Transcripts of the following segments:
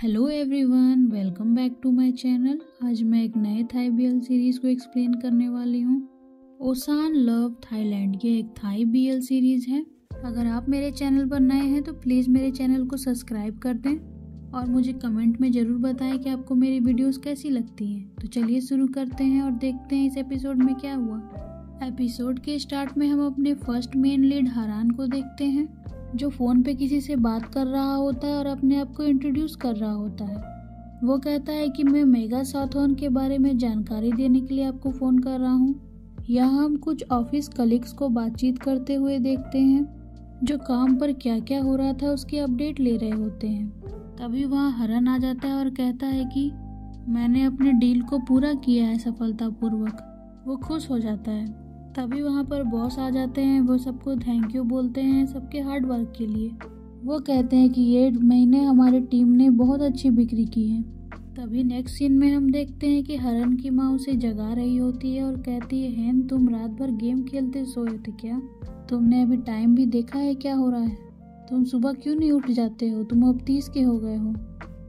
Hello everyone, welcome back to my channel. आज मैं एक नए थाई बीएल सीरीज़ को एक्सप्लेन करने वाली हूँ। ओसान लव थाईलैंड, ये एक थाई बीएल सीरीज़ है। अगर आप मेरे चैनल पर नए हैं तो प्लीज़ मेरे चैनल को सब्सक्राइब कर दें और मुझे कमेंट में ज़रूर बताएं कि आपको मेरी वीडियोस कैसी लगती हैं। तो चलिए शुरू करते हैं और देखते हैं इस एपिसोड में क्या हुआ। एपिसोड के स्टार्ट में हम अपने फर्स्ट मेन लीड हारान को देखते हैं, जो फ़ोन पे किसी से बात कर रहा होता है और अपने आप को इंट्रोड्यूस कर रहा होता है। वो कहता है कि मैं मेगा साथोन के बारे में जानकारी देने के लिए आपको फ़ोन कर रहा हूँ। यहाँ हम कुछ ऑफिस कलीग्स को बातचीत करते हुए देखते हैं, जो काम पर क्या क्या हो रहा था उसकी अपडेट ले रहे होते हैं। तभी वहाँ हरन आ जाता है और कहता है कि मैंने अपने डील को पूरा किया है सफलतापूर्वक। वो खुश हो जाता है। तभी वहाँ पर बॉस आ जाते हैं। वो सबको थैंक यू बोलते हैं सबके हार्ड वर्क के लिए। वो कहते हैं कि ये महीने हमारी टीम ने बहुत अच्छी बिक्री की है। तभी नेक्स्ट सीन में हम देखते हैं कि हरन की माँ उसे जगा रही होती है और कहती है, हैन तुम रात भर गेम खेलते सोए थे क्या? तुमने अभी टाइम भी देखा है क्या हो रहा है? तुम सुबह क्यों नहीं उठ जाते हो? तुम अब 30 के हो गए हो,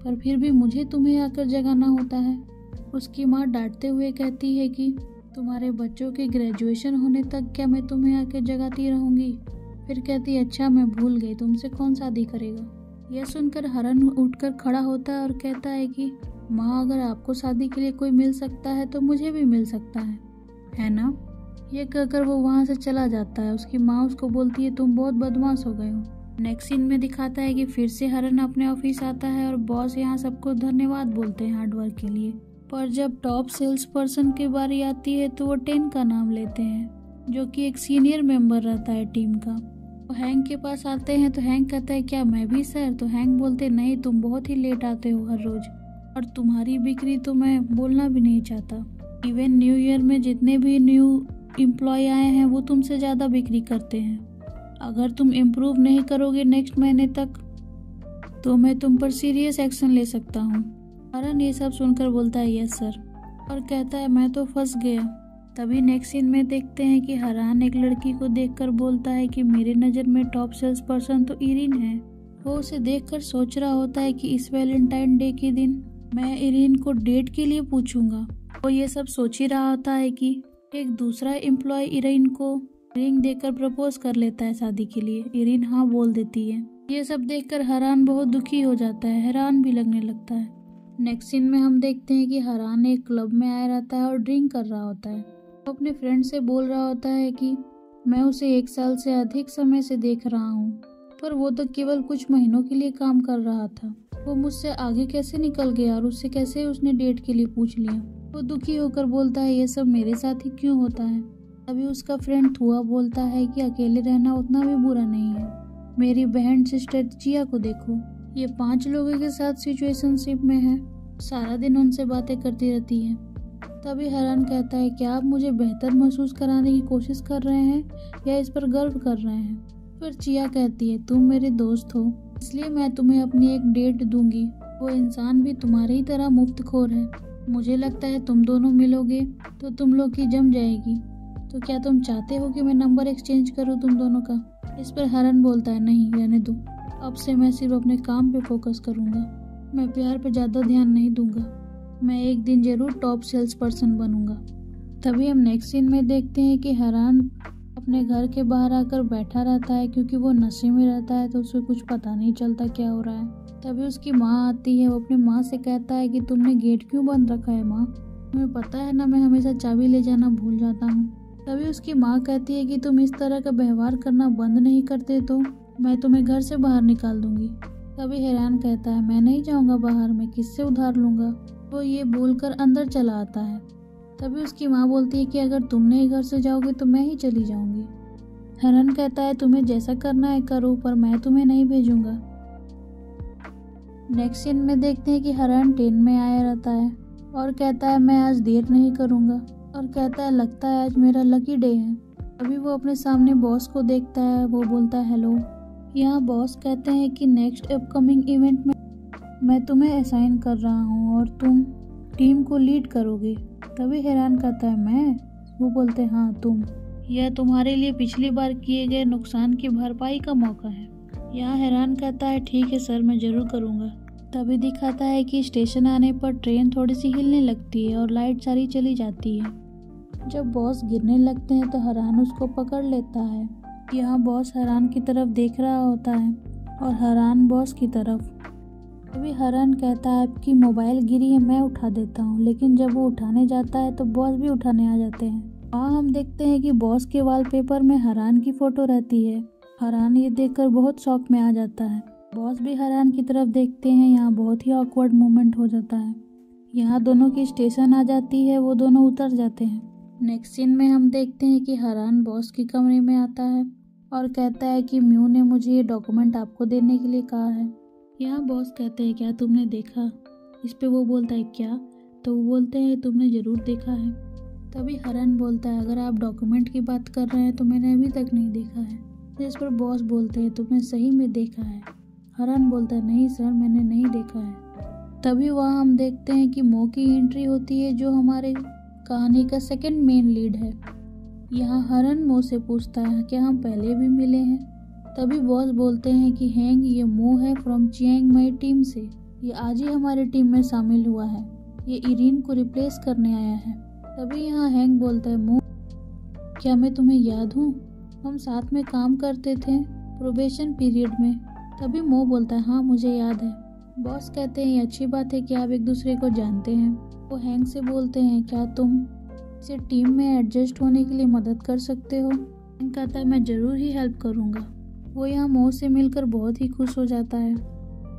पर फिर भी मुझे तुम्हें आकर जगाना होता है। उसकी माँ डांटते हुए कहती है कि तुम्हारे बच्चों के ग्रेजुएशन होने तक क्या मैं तुम्हें आके जगाती रहूंगी? फिर कहती है, अच्छा मैं भूल गई, तुमसे कौन शादी करेगा? यह सुनकर हरन उठकर खड़ा होता है और कहता है कि माँ, अगर आपको शादी के लिए कोई मिल सकता है तो मुझे भी मिल सकता है ना? ये कहकर वो वहाँ से चला जाता है। उसकी माँ उसको बोलती है, तुम बहुत बदमाश हो गए हो। नेक्स्ट सीन में दिखाता है कि फिर से हरन अपने ऑफिस आता है और बॉस यहाँ सबको धन्यवाद बोलते हैं हार्डवर्क के लिए। पर जब टॉप सेल्स पर्सन की बारी आती है तो वो 10 का नाम लेते हैं, जो कि एक सीनियर मेंबर रहता है टीम का। वो हैंक के पास आते हैं तो हैंक कहता है, क्या मैं भी सर? तो हैंक बोलते, नहीं, तुम बहुत ही लेट आते हो हर रोज, और तुम्हारी बिक्री तो मैं बोलना भी नहीं चाहता। इवन न्यू ईयर में जितने भी न्यू एम्प्लॉय आए हैं वो तुमसे ज़्यादा बिक्री करते हैं। अगर तुम इम्प्रूव नहीं करोगे नेक्स्ट महीने तक तो मैं तुम पर सीरियस एक्शन ले सकता हूँ। हरन ये सब सुनकर बोलता है, यस सर, और कहता है, मैं तो फंस गया। तभी नेक्स्ट सीन में देखते हैं कि हरान एक लड़की को देखकर बोलता है कि मेरे नज़र में टॉप सेल्स पर्सन तो इरिन है। वो उसे देखकर सोच रहा होता है कि इस वैलेंटाइन डे के दिन मैं इरिन को डेट के लिए पूछूंगा। वो ये सब सोच ही रहा होता है कि एक दूसरा एम्प्लॉय इरिन को रिंग देकर प्रपोज कर लेता है शादी के लिए। इरिन हाँ बोल देती है। ये सब देखकर हरान बहुत दुखी हो जाता है, हैरान भी लगने लगता है। नेक्स्ट सीन में हम देखते हैं कि हरान एक क्लब में आया रहता है और ड्रिंक कर रहा होता है। वो अपने फ्रेंड से बोल रहा होता है कि मैं उसे 1 साल से अधिक समय से देख रहा हूँ, पर वो तो केवल कुछ महीनों के लिए काम कर रहा था। वो मुझसे आगे कैसे निकल गया और उससे कैसे उसने डेट के लिए पूछ लिया? वो दुखी होकर बोलता है, ये सब मेरे साथ ही क्यों होता है? तभी उसका फ्रेंड थुआ बोलता है कि अकेले रहना उतना भी बुरा नहीं है। मेरी बहन सिस्टर चिया को देखो, ये 5 लोगों के साथ सिचुएशनशिप में है, सारा दिन उनसे बातें करती रहती है। तभी हरन कहता है, क्या आप मुझे बेहतर महसूस कराने की कोशिश कर रहे हैं या इस पर गर्व कर रहे हैं? फिर चिया कहती है, तुम मेरे दोस्त हो इसलिए मैं तुम्हें अपनी एक डेट दूंगी। वो इंसान भी तुम्हारी ही तरह मुफ्तखोर है। मुझे लगता है तुम दोनों मिलोगे तो तुम लोग की जम जाएगी। तो क्या तुम चाहते हो कि मैं नंबर एक्सचेंज करूँ तुम दोनों का? इस पर हरन बोलता है, नहीं रहने दो, अब से मैं सिर्फ अपने काम पे फोकस करूँगा। मैं प्यार पे ज़्यादा ध्यान नहीं दूंगा। मैं एक दिन जरूर टॉप सेल्स पर्सन बनूंगा। तभी हम नेक्स्ट सीन में देखते हैं कि हरान अपने घर के बाहर आकर बैठा रहता है, क्योंकि वो नशे में रहता है तो उसे कुछ पता नहीं चलता क्या हो रहा है। तभी उसकी माँ आती है। वो अपनी माँ से कहता है कि तुमने गेट क्यों बंद रखा है माँ? तुम्हें पता है ना मैं हमेशा चाबी ले जाना भूल जाता हूँ। तभी उसकी माँ कहती है कि तुम इस तरह का व्यवहार करना बंद नहीं करते तो मैं तुम्हें घर से बाहर निकाल दूंगी। तभी हैरान कहता है, मैं नहीं जाऊंगा बाहर, मैं किससे उधार लूंगा? वो ये बोलकर अंदर चला आता है। तभी उसकी माँ बोलती है कि अगर तुम नहीं घर से जाओगे तो मैं ही चली जाऊंगी। हरन कहता है, तुम्हें जैसा करना है करो, पर मैं तुम्हें नहीं भेजूंगा। नेक्स्ट सीन में देखते हैं कि हरन 10 में आया रहता है और कहता है, मैं आज देर नहीं करूंगा, और कहता है, लगता है आज मेरा लकी डे है। तभी वो अपने सामने बॉस को देखता है। वो बोलता है, हेलो। यहाँ बॉस कहते हैं कि नेक्स्ट अपकमिंग इवेंट में मैं तुम्हें असाइन कर रहा हूँ और तुम टीम को लीड करोगे। तभी हैरान कहता है, मैं? वो बोलते, हाँ तुम। यह तुम्हारे लिए पिछली बार किए गए नुकसान की भरपाई का मौका है। यहाँ हैरान कहता है, ठीक है सर, मैं जरूर करूँगा। तभी दिखाता है कि स्टेशन आने पर ट्रेन थोड़ी सी हिलने लगती है और लाइट सारी चली जाती है। जब बॉस गिरने लगते हैं तो हरान उसको पकड़ लेता है। यहाँ बॉस हरान की तरफ देख रहा होता है और हरान बॉस की तरफ। तभी हरान कहता है आपकी मोबाइल गिरी है, मैं उठा देता हूँ। लेकिन जब वो उठाने जाता है तो बॉस भी उठाने आ जाते हैं। वहाँ हम देखते हैं कि बॉस के वॉलपेपर में हरान की फोटो रहती है। हरान ये देखकर बहुत शॉक में आ जाता है। बॉस भी हरान की तरफ देखते हैं। यहाँ बहुत ही ऑकवर्ड मोमेंट हो जाता है। यहाँ दोनों की स्टेशन आ जाती है, वो दोनों उतर जाते हैं। नेक्स्ट सीन में हम देखते हैं कि हरान बॉस के कमरे में आता है और कहता है कि म्यू ने मुझे ये डॉक्यूमेंट आपको देने के लिए कहा है। यहाँ बॉस कहते हैं क्या तुमने देखा? इस पे वो बोलता है क्या? तो वो बोलते हैं तुमने ज़रूर देखा है। तभी हरान बोलता है अगर आप डॉक्यूमेंट की बात कर रहे हैं तो मैंने अभी तक नहीं देखा है। जिस पर बॉस बोलते हैं तुमने सही में देखा है? हरान बोलता है नहीं सर, मैंने नहीं देखा है। तभी वहाँ हम देखते हैं कि मो की एंट्री होती है जो हमारे कहानी का सेकंड मेन लीड है। यहाँ हरन मो से पूछता है क्या हम पहले भी मिले हैं? तभी बॉस बोलते हैं कि हैंग ये मो है फ्रॉम चियांग माई टीम से, ये आज ही हमारी टीम में शामिल हुआ है, ये इरीन को रिप्लेस करने आया है। तभी यहाँ हैंग बोलता है मो क्या मैं तुम्हें याद हूँ? हम साथ में काम करते थे प्रोबेशन पीरियड में। तभी मो बोलता है हाँ मुझे याद है। बॉस कहते हैं ये अच्छी बात है कि आप एक दूसरे को जानते हैं। वो हैंग से बोलते हैं क्या तुम इसे टीम में एडजस्ट होने के लिए मदद कर सकते हो? हैंग कहता है मैं ज़रूर ही हेल्प करूँगा। वो यहाँ मो से मिलकर बहुत ही खुश हो जाता है।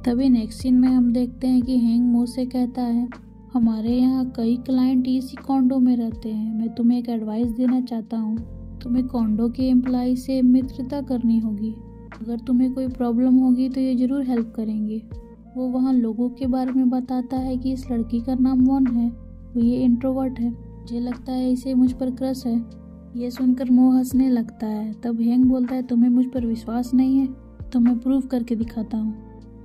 तभी नेक्स्ट सीन में हम देखते हैं कि हैंग मो से कहता है हमारे यहाँ कई क्लाइंट इसी कॉन्डो में रहते हैं, मैं तुम्हें एक एडवाइस देना चाहता हूँ। तुम्हें कॉन्डो के एम्प्लॉय से मित्रता करनी होगी। अगर तुम्हें कोई प्रॉब्लम होगी तो ये ज़रूर हेल्प करेंगे। वो वहाँ लोगों के बारे में बताता है कि इस लड़की का नाम वॉन है, वो ये इंट्रोवर्ट है, मुझे लगता है इसे मुझ पर क्रश है। ये सुनकर मो हंसने लगता है। तब हैंग बोलता है तुम्हें मुझ पर विश्वास नहीं है तो मैं प्रूव करके दिखाता हूँ।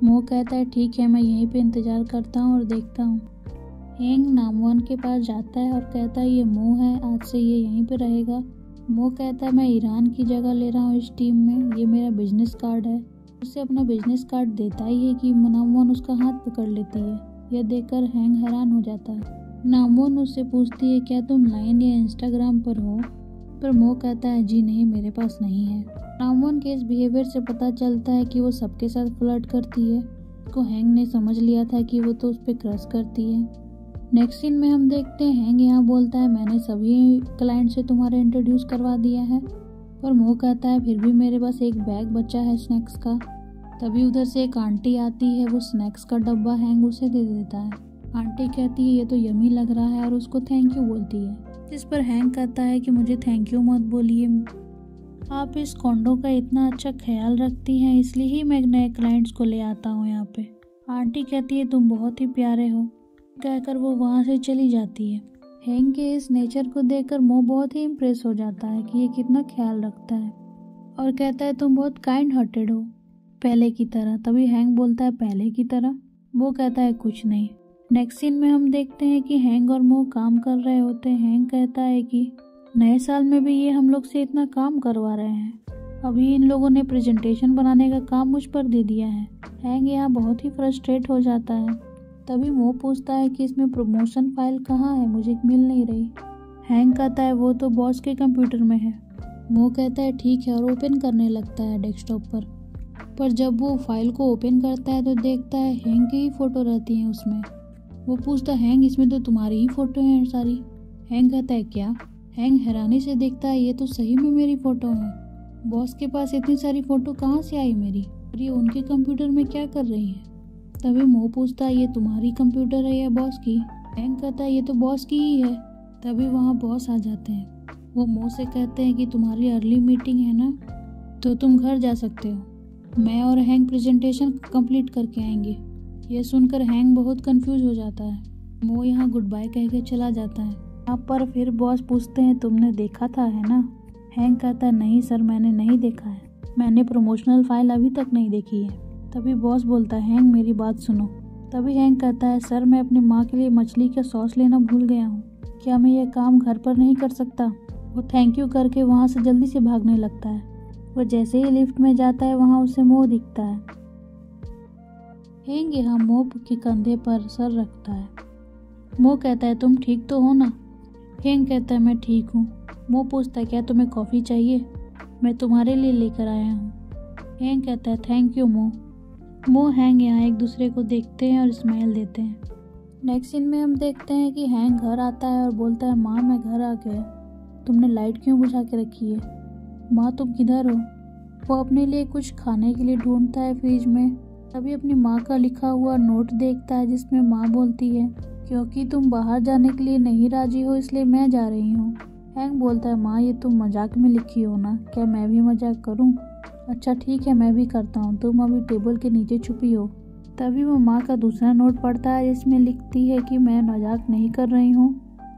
मो कहता है ठीक है, मैं यहीं पे इंतज़ार करता हूँ और देखता हूँ। हैंग नामवान के पास जाता है और कहता है ये मो है, आज से ये यहीं पे रहेगा। मो कहता है मैं ईरान की जगह ले रहा हूँ इस टीम में, ये मेरा बिजनेस कार्ड है। उसे अपना बिजनेस कार्ड देता ही है कि नामवान उसका हाथ पकड़ लेती है। यह देखकर हैंग हैरान हो जाता है। नामवान उससे पूछती है क्या तुम लाइन या इंस्टाग्राम पर हो? पर मो कहता है जी नहीं, मेरे पास नहीं है। नामवान के इस बिहेवियर से पता चलता है कि वो सबके साथ फ्लर्ट करती है। उसको हैंग ने समझ लिया था कि वो तो उस पर क्रश करती है। नेक्स्ट सीन में हम देखते हैं हैंग यहाँ बोलता है मैंने सभी क्लाइंट से तुम्हारे इंट्रोड्यूस करवा दिया है। पर मो कहता है फिर भी मेरे पास एक बैग बचा है स्नैक्स का। तभी उधर से एक आंटी आती है, वो स्नैक्स का डब्बा हैंग उसे दे देता है। आंटी कहती है ये तो यमी लग रहा है और उसको थैंक यू बोलती है। जिस पर हैंग कहता है कि मुझे थैंक यू मत बोलिए, आप इस कॉन्डो का इतना अच्छा ख्याल रखती हैं, इसलिए ही मैं नए क्लाइंट्स को ले आता हूँ यहाँ पे। आंटी कहती है तुम बहुत ही प्यारे हो, कहकर वो वहाँ से चली जाती है। हैंग के इस नेचर को देखकर मो बहुत ही इम्प्रेस हो जाता है कि ये कितना ख्याल रखता है और कहता है तुम बहुत काइंड हार्टेड हो, पहले की तरह। तभी हैंग बोलता है पहले की तरह? वो कहता है कुछ नहीं। नेक्स्ट सीन में हम देखते हैं कि हैंग और मो काम कर रहे होते हैं। हैंग कहता है कि नए साल में भी ये हम लोग से इतना काम करवा रहे हैं, अभी इन लोगों ने प्रेजेंटेशन बनाने का काम मुझ पर दे दिया है। हैंग यहाँ बहुत ही फ्रस्ट्रेट हो जाता है। तभी मो पूछता है कि इसमें प्रमोशन फाइल कहाँ है, मुझे मिल नहीं रही। हैंग कहता है वो तो बॉस के कंप्यूटर में है। मो कहता है ठीक है और ओपन करने लगता है डेस्कटॉप पर जब वो फाइल को ओपन करता है तो देखता है हैंग की ही फोटो रहती है उसमें। वो पूछता है हैंग इसमें तो तुम्हारी ही फोटो है सारी। हैंग कहता है क्या? हैंग हैरानी से देखता है ये तो सही में मेरी फोटो है। बॉस के पास इतनी सारी फोटो कहाँ से आई मेरी, और ये उनके कंप्यूटर में क्या कर रही है? तभी मो पूछता है ये तुम्हारी कंप्यूटर है या बॉस की? हैंग कहता है ये तो बॉस की ही है। तभी वहाँ बॉस आ जाते हैं। वो मो से कहते हैं कि तुम्हारी अर्ली मीटिंग है ना, तो तुम घर जा सकते हो, मैं और हैंग प्रेजेंटेशन कंप्लीट करके आएंगे। ये सुनकर हैंग बहुत कंफ्यूज हो जाता है। मो यहाँ गुड बाय कह के चला जाता है। यहाँ पर फिर बॉस पूछते हैं तुमने देखा था है ना? हैंग कहता है नहीं सर, मैंने नहीं देखा है, मैंने प्रमोशनल फाइल अभी तक नहीं देखी है। तभी बॉस बोलता है हैंग मेरी बात सुनो। तभी हैंग कहता है सर मैं अपनी माँ के लिए मछली का सॉस लेना भूल गया हूँ, क्या मैं ये काम घर पर नहीं कर सकता? वो थैंक यू करके वहाँ से जल्दी से भागने लगता है। वो जैसे ही लिफ्ट में जाता है वहाँ उसे मो दिखता है। हैंग यहाँ मो के कंधे पर सर रखता है। मो कहता है तुम ठीक तो हो ना? हैंग कहता है मैं ठीक हूँ। मो पूछता है क्या तुम्हें कॉफ़ी चाहिए? मैं तुम्हारे लिए लेकर आया हूँ। हैंग कहता है थैंक यू मो हैंग यहाँ एक दूसरे को देखते हैं और स्माइल देते हैं। नेक्स्ट सीन में हम देखते हैं कि हैंग घर आता है और बोलता है माँ मैं घर आ गया, तुमने लाइट क्यों बुझा के रखी है? माँ तुम किधर हो? वो अपने लिए कुछ खाने के लिए ढूंढता है फ्रिज में, तभी अपनी माँ का लिखा हुआ नोट देखता है जिसमें माँ बोलती है क्योंकि तुम बाहर जाने के लिए नहीं राजी हो इसलिए मैं जा रही हूँ। हैंग बोलता है माँ ये तुम मजाक में लिखी हो ना, क्या मैं भी मजाक करूँ? अच्छा ठीक है मैं भी करता हूँ, तुम अभी टेबल के नीचे छुपी हो। तभी वो माँ का दूसरा नोट पढ़ता है जिसमें लिखती है कि मैं मजाक नहीं कर रही हूँ,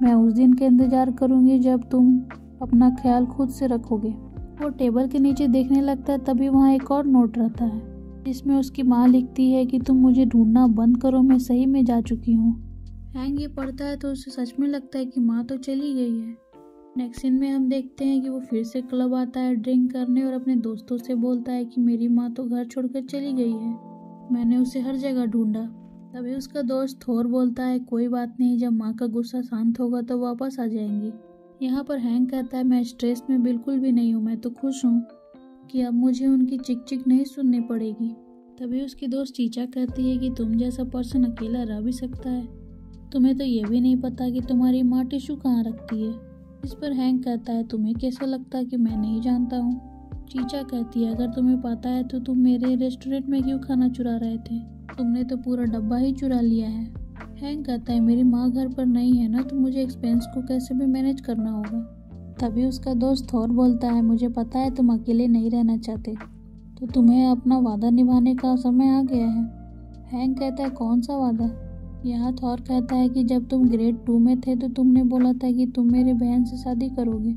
मैं उस दिन का इंतजार करूँगी जब तुम अपना ख्याल खुद से रखोगे। वो टेबल के नीचे देखने लगता है, तभी वहाँ एक और नोट रहता है जिसमें उसकी माँ लिखती है कि तुम मुझे ढूंढना बंद करो, मैं सही में जा चुकी हूँ। हैंग ये पढ़ता है तो उसे सच में लगता है कि माँ तो चली गई है। नेक्स्ट सीन में हम देखते हैं कि वो फिर से क्लब आता है ड्रिंक करने और अपने दोस्तों से बोलता है कि मेरी माँ तो घर छोड़कर चली गई है, मैंने उसे हर जगह ढूंढा। तभी उसका दोस्त थोर बोलता है कोई बात नहीं, जब माँ का गुस्सा शांत होगा तो वापस आ जाएंगी। यहाँ पर हैंग कहता है मैं स्ट्रेस में बिल्कुल भी नहीं हूँ, मैं तो खुश हूँ कि अब मुझे उनकी चिक चिक नहीं सुननी पड़ेगी। तभी उसकी दोस्त चीचा कहती है कि तुम जैसा पर्सन अकेला रह भी सकता है, तुम्हें तो ये भी नहीं पता कि तुम्हारी माँ टिश्यू कहाँ रखती है। इस पर हैंग कहता है तुम्हें कैसा लगता है कि मैं नहीं जानता हूँ? चीचा कहती है अगर तुम्हें पता है तो तुम मेरे रेस्टोरेंट में क्यों खाना चुरा रहे थे, तुमने तो पूरा डब्बा ही चुरा लिया है। हैंग कहता है मेरी माँ घर पर नहीं है ना, तो मुझे एक्सपेंस को कैसे भी मैनेज करना होगा। तभी उसका दोस्त थोर बोलता है मुझे पता है तुम अकेले नहीं रहना चाहते, तो तुम्हें अपना वादा निभाने का समय आ गया है। हैंग कहता है कौन सा वादा? यहाँ थोर कहता है कि जब तुम ग्रेड 2 में थे तो तुमने बोला था कि तुम मेरी बहन से शादी करोगे,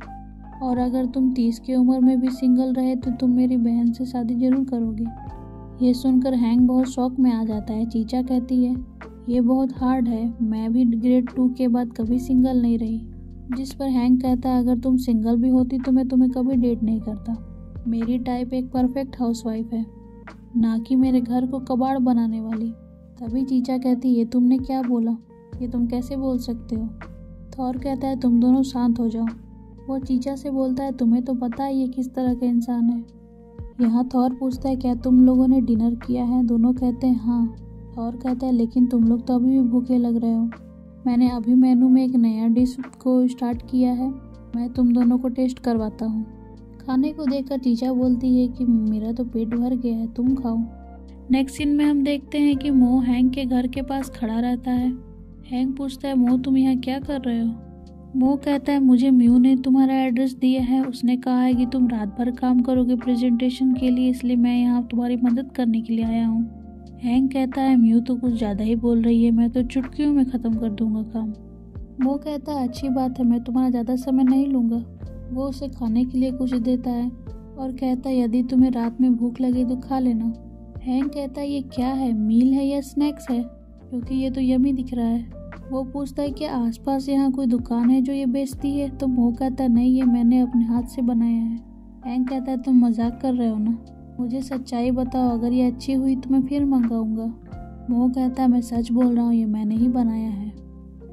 और अगर तुम 30 की उम्र में भी सिंगल रहे तो तुम मेरी बहन से शादी जरूर करोगे। ये सुनकर हैंग बहुत शौक में आ जाता है। चीचा कहती है ये बहुत हार्ड है, मैं भी ग्रेड 2 के बाद कभी सिंगल नहीं रही। जिस पर हैंग कहता है अगर तुम सिंगल भी होती तो मैं तुम्हें कभी डेट नहीं करता, मेरी टाइप एक परफेक्ट हाउसवाइफ है, ना कि मेरे घर को कबाड़ बनाने वाली। तभी चीचा कहती है तुमने क्या बोला, ये तुम कैसे बोल सकते हो? थोर कहता है तुम दोनों शांत हो जाओ। वो चीचा से बोलता है तुम्हें तो पता है ये किस तरह का इंसान है। यहाँ थोर पूछता है क्या तुम लोगों ने डिनर किया है? दोनों कहते हैं हाँ। थोर कहता है लेकिन तुम लोग तो अभी भी भूखे लग रहे हो, मैंने अभी मेनू में एक नया डिश को स्टार्ट किया है, मैं तुम दोनों को टेस्ट करवाता हूँ। खाने को देखकर चीचा बोलती है कि मेरा तो पेट भर गया है, तुम खाओ। नेक्स्ट सीन में हम देखते हैं कि मो हैंग के घर के पास खड़ा रहता है। हैंग पूछता है मो तुम यहाँ क्या कर रहे हो? मो कहता है मुझे म्यू ने तुम्हारा एड्रेस दिया है, उसने कहा है कि तुम रात भर काम करोगे प्रेजेंटेशन के लिए, इसलिए मैं यहाँ तुम्हारी मदद करने के लिए आया हूँ। हैंग कहता है म्यू तो कुछ ज़्यादा ही बोल रही है, मैं तो चुटकियों में ख़त्म कर दूंगा काम। वो कहता है अच्छी बात है, मैं तुम्हारा ज़्यादा समय नहीं लूँगा। वो उसे खाने के लिए कुछ देता है और कहता है यदि तुम्हें रात में भूख लगे तो खा लेना। हैंग कहता है ये क्या है, मील है या स्नैक्स है, क्योंकि ये तो यम्मी दिख रहा है। वो पूछता है कि आसपास यहाँ कोई दुकान है जो ये बेचती है? तो वो कहता है नहीं, ये मैंने अपने हाथ से बनाया है। हैंग कहता है तुम मजाक कर रहे हो ना, मुझे सच्चाई बताओ, अगर ये अच्छी हुई तो मैं फिर मंगाऊंगा। वो कहता है मैं सच बोल रहा हूँ, ये मैंने ही बनाया है,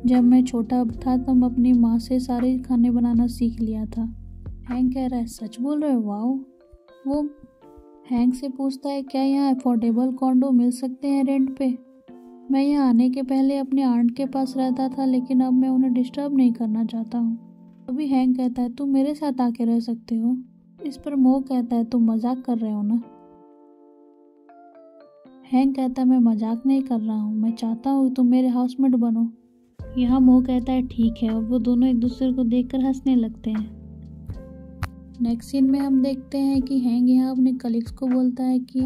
जब मैं छोटा था तब अपनी माँ से सारे खाने बनाना सीख लिया था। हैंग कह रहा है सच बोल रहे हो, वाओ। वो हैंग से पूछता है क्या यहाँ अफोर्डेबल कॉन्डो मिल सकते हैं रेंट पे? मैं यहाँ आने के पहले अपने आंट के पास रहता था, लेकिन अब मैं उन्हें डिस्टर्ब नहीं करना चाहता हूँ। अभी हैंग कहता है तुम मेरे साथ आके रह सकते हो। इस पर मो कहता है तुम मजाक कर रहे हो ना। हैंग कहता है मैं मजाक नहीं कर रहा हूँ, मैं चाहता हूँ तुम मेरे हाउसमेट बनो। यहाँ मो कहता है ठीक है, और वो दोनों एक दूसरे को देखकर हंसने लगते हैं। नेक्स्ट सीन में हम देखते हैं कि हैंग यहाँ अपने कलीग्स को बोलता है कि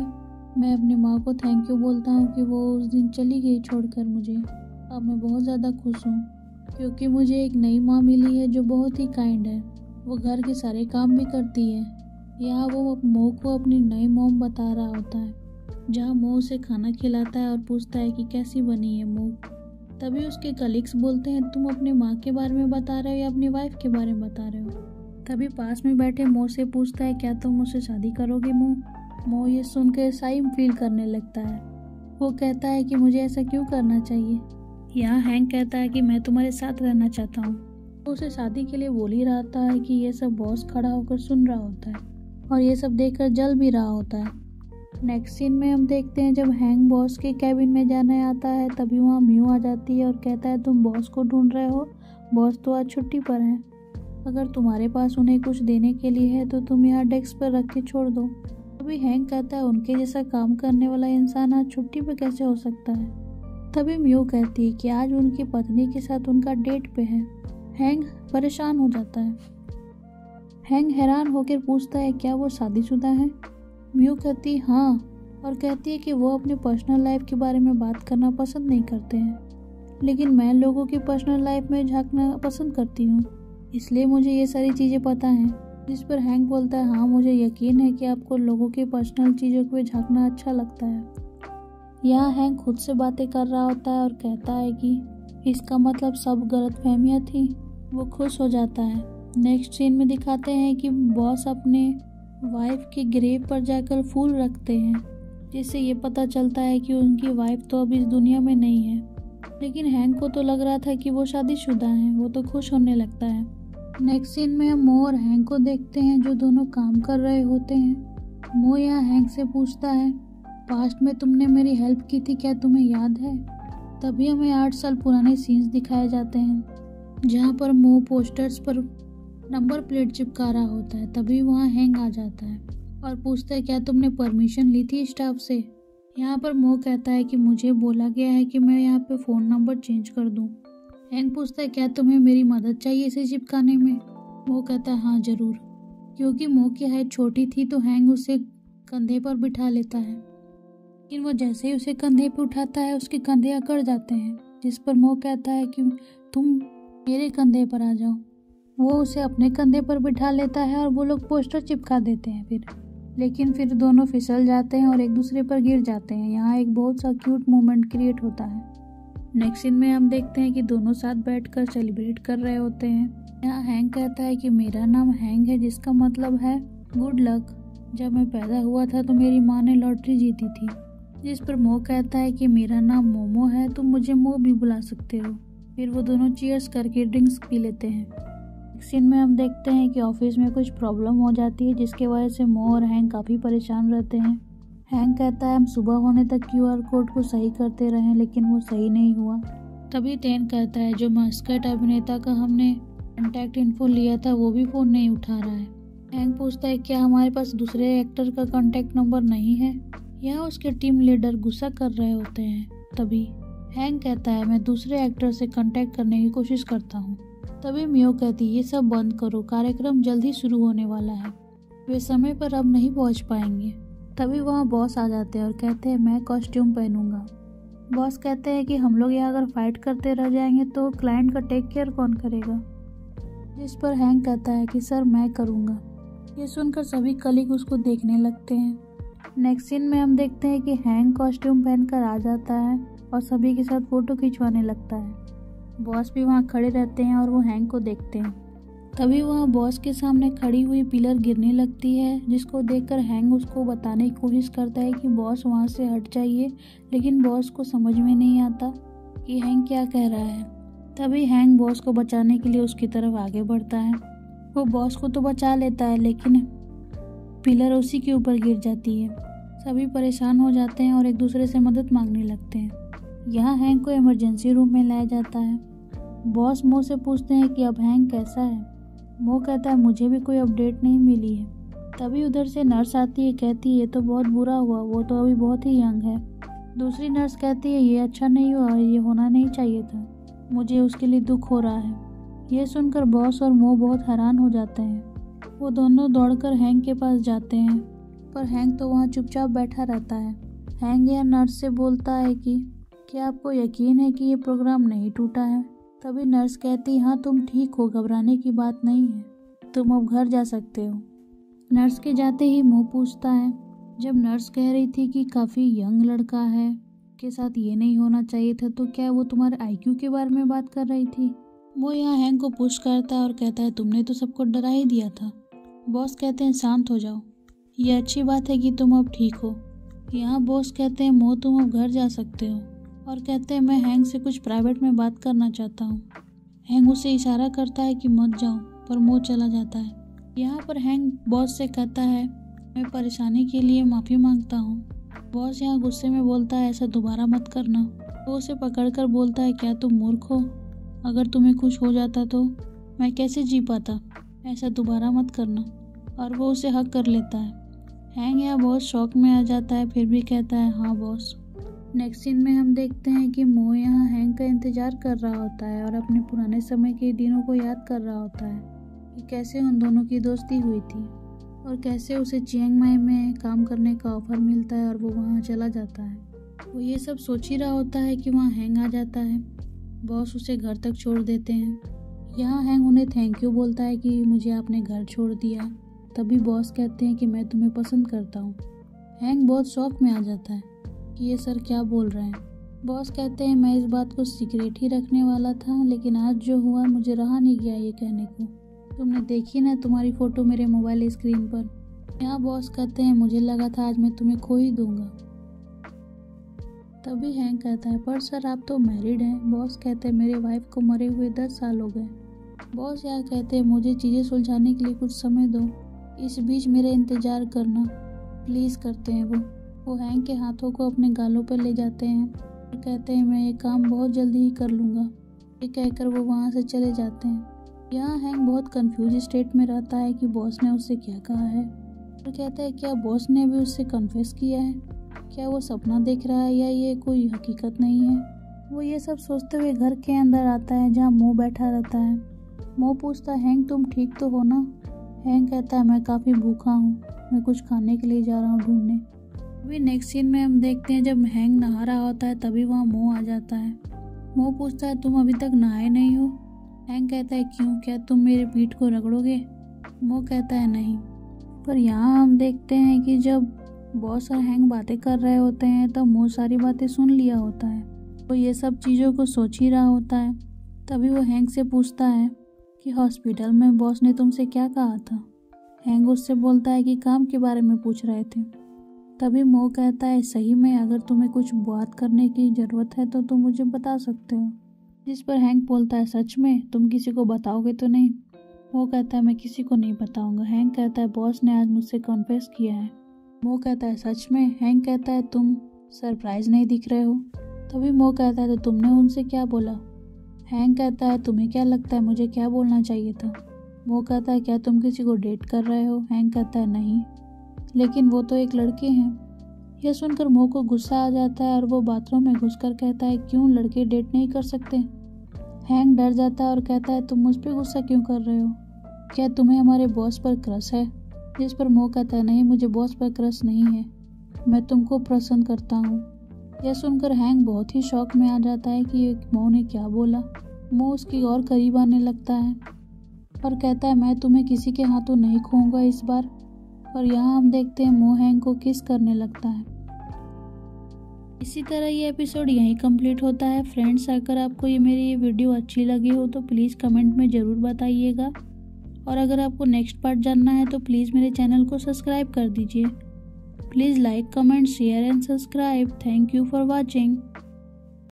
मैं अपनी माँ को थैंक यू बोलता हूँ कि वो उस दिन चली गई छोड़कर मुझे। अब मैं बहुत ज़्यादा खुश हूँ क्योंकि मुझे एक नई माँ मिली है जो बहुत ही काइंड है, वो घर के सारे काम भी करती है। यहाँ वो मो को अपनी नई मॉम बता रहा होता है, जहाँ मो उसे खाना खिलाता है और पूछता है कि कैसी बनी है मो। तभी उसके कलीग्स बोलते हैं तुम अपने माँ के बारे में बता रहे हो या अपनी वाइफ के बारे में बता रहे हो? तभी पास में बैठे मो से पूछता है क्या तुम मुझसे शादी करोगे मो? मो ये सुनकर शाइम फील करने लगता है। वो कहता है कि मुझे ऐसा क्यों करना चाहिए। यहाँ हैंक कहता है कि मैं तुम्हारे साथ रहना चाहता हूँ। वो उसे शादी के लिए बोल ही रहा था कि ये सब बॉस खड़ा होकर सुन रहा होता है और ये सब देखकर जल भी रहा होता है। नेक्स्ट सीन में हम देखते हैं जब हैंक बॉस के कैबिन में जाने आता है तभी वहाँ म्यू आ जाती है और कहता है तुम बॉस को ढूंढ रहे हो, बॉस तो आज छुट्टी पर हैं। अगर तुम्हारे पास उन्हें कुछ देने के लिए है तो तुम यहाँ डेस्क पर रख के छोड़ दो। तभी हैंक कहता है उनके जैसा काम करने वाला इंसान आज छुट्टी पे कैसे हो सकता है। तभी म्यू कहती है कि आज उनकी पत्नी के साथ उनका डेट पे है। हैंक परेशान हो जाता है। हैंक हैरान होकर पूछता है क्या वो शादीशुदा है। म्यू कहती हाँ और कहती है कि वो अपने पर्सनल लाइफ के बारे में बात करना पसंद नहीं करते हैं, लेकिन मैं लोगों की पर्सनल लाइफ में झांकना पसंद करती हूँ, इसलिए मुझे ये सारी चीज़ें पता हैं। जिस पर हैंक बोलता है हाँ मुझे यकीन है कि आपको लोगों के पर्सनल चीज़ों को झांकना अच्छा लगता है। यहाँ हैंक खुद से बातें कर रहा होता है और कहता है कि इसका मतलब सब गलतफहमियाँ थी। वो खुश हो जाता है। नेक्स्ट सीन में दिखाते हैं कि बॉस अपने वाइफ के ग्रेव पर जाकर फूल रखते हैं, जिससे ये पता चलता है कि उनकी वाइफ तो अब इस दुनिया में नहीं है। लेकिन हैंक को तो लग रहा था कि वो शादीशुदा हैं। वो तो खुश होने लगता है। नेक्स्ट सीन में हम मो और हैंक को देखते हैं जो दोनों काम कर रहे होते हैं। मो यहाँ हैंक से पूछता है पास्ट में तुमने मेरी हेल्प की थी, क्या तुम्हें याद है। तभी हमें 8 साल पुराने सीन्स दिखाए जाते हैं जहाँ पर मो पोस्टर्स पर नंबर प्लेट चिपका रहा होता है। तभी वहाँ हैंक आ जाता है और पूछता है क्या तुमने परमिशन ली थी स्टाफ से। यहाँ पर मो कहता है कि मुझे बोला गया है कि मैं यहाँ पे फ़ोन नंबर चेंज कर दूँ। हैंक पूछता है क्या तुम्हें मेरी मदद चाहिए इसे चिपकाने में। मो कहता है हाँ ज़रूर। क्योंकि मो की हाइट छोटी थी तो हैंक उसे कंधे पर बिठा लेता है, लेकिन वो जैसे ही उसे कंधे पर उठाता है उसके कंधे अकड़ जाते हैं, जिस पर मो कहता है कि तुम मेरे कंधे पर आ जाओ। वो उसे अपने कंधे पर बिठा लेता है और वो लोग पोस्टर चिपका देते हैं लेकिन फिर दोनों फिसल जाते हैं और एक दूसरे पर गिर जाते हैं। यहाँ एक बहुत सा क्यूट मोमेंट क्रिएट होता है। नेक्स्ट सीन में हम देखते हैं कि दोनों साथ बैठकर सेलिब्रेट कर रहे होते हैं। यहाँ हैंक कहता है कि मेरा नाम हैंक है जिसका मतलब है गुड लक। जब मैं पैदा हुआ था तो मेरी माँ ने लॉटरी जीती थी। जिस पर मो कहता है कि मेरा नाम मोमो है, तुम मुझे मो भी बुला सकते हो। फिर वो दोनों चीयर्स करके ड्रिंक्स पी लेते हैं। सीन में हम देखते हैं कि ऑफिस में कुछ प्रॉब्लम हो जाती है जिसके वजह से मो और हैंक काफ़ी परेशान रहते हैं। हैंक कहता है हम सुबह होने तक QR कोड को सही करते रहे लेकिन वो सही नहीं हुआ। तभी टेन कहता है जो मस्कट अभिनेता का हमने कॉन्टैक्ट इन्फो लिया था वो भी फ़ोन नहीं उठा रहा है। हैंक पूछता है क्या हमारे पास दूसरे एक्टर का कॉन्टैक्ट नंबर नहीं है। यहाँ उसके टीम लीडर गुस्सा कर रहे होते हैं। तभी हैंक कहता है मैं दूसरे एक्टर से कॉन्टैक्ट करने की कोशिश करता हूँ। तभी म्यू कहती ये सब बंद करो, कार्यक्रम जल्दी शुरू होने वाला है, वे समय पर अब नहीं पहुंच पाएंगे। तभी वहाँ बॉस आ जाते हैं और कहते हैं मैं कॉस्ट्यूम पहनूंगा। बॉस कहते हैं कि हम लोग यहाँ अगर फाइट करते रह जाएंगे तो क्लाइंट का टेक केयर कौन करेगा। जिस पर हैंक कहता है कि सर मैं करूँगा। ये सुनकर सभी कलीग उसको देखने लगते हैं। नेक्स्ट सीन में हम देखते हैं कि हैंक कॉस्ट्यूम पहनकर आ जाता है और सभी के साथ फोटो खिंचवाने लगता है। बॉस भी वहाँ खड़े रहते हैं और वो हैंक को देखते हैं। तभी वहाँ बॉस के सामने खड़ी हुई पिलर गिरने लगती है, जिसको देखकर हैंक उसको बताने की कोशिश करता है कि बॉस वहाँ से हट जाइए, लेकिन बॉस को समझ में नहीं आता कि हैंक क्या कह रहा है। तभी हैंक बॉस को बचाने के लिए उसकी तरफ आगे बढ़ता है। वो बॉस को तो बचा लेता है लेकिन पिलर उसी के ऊपर गिर जाती है। सभी परेशान हो जाते हैं और एक दूसरे से मदद मांगने लगते हैं। यहाँ हैंक को इमरजेंसी रूम में लाया जाता है। बॉस मो से पूछते हैं कि अब हैंक कैसा है। मो कहता है मुझे भी कोई अपडेट नहीं मिली है। तभी उधर से नर्स आती है, कहती है ये तो बहुत बुरा हुआ, वो तो अभी बहुत ही यंग है। दूसरी नर्स कहती है ये अच्छा नहीं हुआ, ये होना नहीं चाहिए था, मुझे उसके लिए दुख हो रहा है। ये सुनकर बॉस और मो बहुत हैरान हो जाते हैं। वो दोनों दौड़कर हैंक के पास जाते हैं, पर हैंक तो वहाँ चुपचाप बैठा रहता है। हैंक या नर्स से बोलता है कि क्या आपको यकीन है कि ये प्रोग्राम नहीं टूटा है। तभी नर्स कहती हाँ तुम ठीक हो, घबराने की बात नहीं है, तुम अब घर जा सकते हो। नर्स के जाते ही मो पूछता है जब नर्स कह रही थी कि काफ़ी यंग लड़का है के साथ ये नहीं होना चाहिए था, तो क्या वो तुम्हारे IQ के बारे में बात कर रही थी। वो यहाँ हैंक को पुश करता है और कहता है तुमने तो सबको डरा ही दिया था। बॉस कहते हैं शांत हो जाओ, ये अच्छी बात है कि तुम अब ठीक हो। यहाँ बॉस कहते हैं मो तुम अब घर जा सकते हो और कहते हैं मैं हैंक से कुछ प्राइवेट में बात करना चाहता हूँ। हैंक उसे इशारा करता है कि मत जाओ, पर मो चला जाता है। यहाँ पर हैंक बॉस से कहता है मैं परेशानी के लिए माफ़ी मांगता हूँ। बॉस यहाँ गुस्से में बोलता है ऐसा दोबारा मत करना। वो उसे पकड़कर बोलता है क्या तुम मूर्ख हो? अगर तुम्हें कुछ हो जाता तो मैं कैसे जी पाता? ऐसा दोबारा मत करना। और वो उसे हक कर लेता है। हैंक यहाँ बहुत शौक में आ जाता है, फिर भी कहता है हाँ बॉस। नेक्स्ट सीन में हम देखते हैं कि मो यहाँ हैंक का इंतजार कर रहा होता है और अपने पुराने समय के दिनों को याद कर रहा होता है कि कैसे उन दोनों की दोस्ती हुई थी और कैसे उसे चियांग माई में काम करने का ऑफर मिलता है और वो वहाँ चला जाता है। वो ये सब सोच ही रहा होता है कि वहाँ हैंक आ जाता है। बॉस उसे घर तक छोड़ देते हैं। यहाँ हैंक उन्हें थैंक यू बोलता है कि मुझे आपने घर छोड़ दिया। तभी बॉस कहते हैं कि मैं तुम्हें पसंद करता हूँ। हैंक बहुत शौक में आ जाता है कि ये सर क्या बोल रहे हैं। बॉस कहते हैं मैं इस बात को सीक्रेट ही रखने वाला था, लेकिन आज जो हुआ मुझे रहा नहीं गया ये कहने को। तुमने देखी ना तुम्हारी फ़ोटो मेरे मोबाइल स्क्रीन पर। यहाँ बॉस कहते हैं मुझे लगा था आज मैं तुम्हें खो ही दूंगा। तभी हैंक कहता है पर सर आप तो मैरिड हैं। बॉस कहते हैं मेरे वाइफ को मरे हुए 10 साल हो गए। बॉस यहाँ कहते हैं मुझे चीज़ें सुलझाने के लिए कुछ समय दो, इस बीच मेरा इंतज़ार करना प्लीज़। करते हैं वो हैंक के हाथों को अपने गालों पर ले जाते हैं और कहते हैं मैं ये काम बहुत जल्दी ही कर लूँगा। ये कहकर वो वहाँ से चले जाते हैं। यहाँ हैंक बहुत कंफ्यूज स्टेट में रहता है कि बॉस ने उससे क्या कहा है और कहता है क्या बॉस ने भी उससे कन्फेस किया है? क्या वो सपना देख रहा है या ये कोई हकीकत नहीं है? वो ये सब सोचते हुए घर के अंदर आता है जहाँ मो बैठा रहता है। मो पूछता है हैंक तुम ठीक तो हो ना? हैंक कहता है मैं काफ़ी भूखा हूँ, मैं कुछ खाने के लिए जा रहा हूँ ढूंढने। अभी नेक्स्ट सीन में हम देखते हैं जब हैंक नहा रहा होता है तभी वहाँ मो आ जाता है। मो पूछता है तुम अभी तक नहाए नहीं हो? हैंक कहता है क्यों, क्या तुम मेरे पीठ को रगड़ोगे? मो कहता है नहीं। पर यहाँ हम देखते हैं कि जब बॉस और हैंक बातें कर रहे होते हैं तब मो सारी बातें सुन लिया होता है। वो ये सब चीज़ों को सोच ही रहा होता है। तभी वो हैंक से पूछता है कि हॉस्पिटल में बॉस ने तुमसे क्या कहा था? हैंक उससे बोलता है कि काम के बारे में पूछ रहे थे। तभी मो कहता है सही में अगर तुम्हें कुछ बात करने की ज़रूरत है तो तुम मुझे बता सकते हो। जिस पर हैंक बोलता है सच में तुम किसी को बताओगे तो नहीं? वो कहता है मैं किसी को नहीं बताऊंगा। हैंक कहता है बॉस ने आज मुझसे कॉन्फेस किया है। मो कहता है सच में? हैंक कहता है तुम सरप्राइज नहीं दिख रहे हो। तभी मो कहता है तो तुमने उनसे क्या बोला? हैंक कहता है तुम्हें क्या लगता है मुझे क्या बोलना चाहिए था? मो कहता है क्या तुम किसी को डेट कर रहे हो? हैंक कहता है नहीं, लेकिन वो तो एक लड़के हैं। यह सुनकर मो को गुस्सा आ जाता है और वो बाथरूम में घुसकर कहता है क्यों लड़के डेट नहीं कर सकते? हैंक डर जाता है और कहता है तुम मुझ पर गुस्सा क्यों कर रहे हो? क्या तुम्हें हमारे बॉस पर क्रश है? जिस पर मो कहता है नहीं मुझे बॉस पर क्रश नहीं है, मैं तुमको पसंद करता हूँ। यह सुनकर हैंक बहुत ही शौक में आ जाता है कि मो ने क्या बोला। मो उसकी और करीब आने लगता है और कहता है मैं तुम्हें किसी के हाथों नहीं खोऊंगा इस बार। और यहाँ हम देखते हैं मो हैंक को किस करने लगता है। इसी तरह ये एपिसोड यहीं कंप्लीट होता है। फ्रेंड्स अगर आपको मेरी ये वीडियो अच्छी लगी हो तो प्लीज़ कमेंट में ज़रूर बताइएगा और अगर आपको नेक्स्ट पार्ट जानना है तो प्लीज़ मेरे चैनल को सब्सक्राइब कर दीजिए। Please like, comment, share and subscribe. Thank you for watching.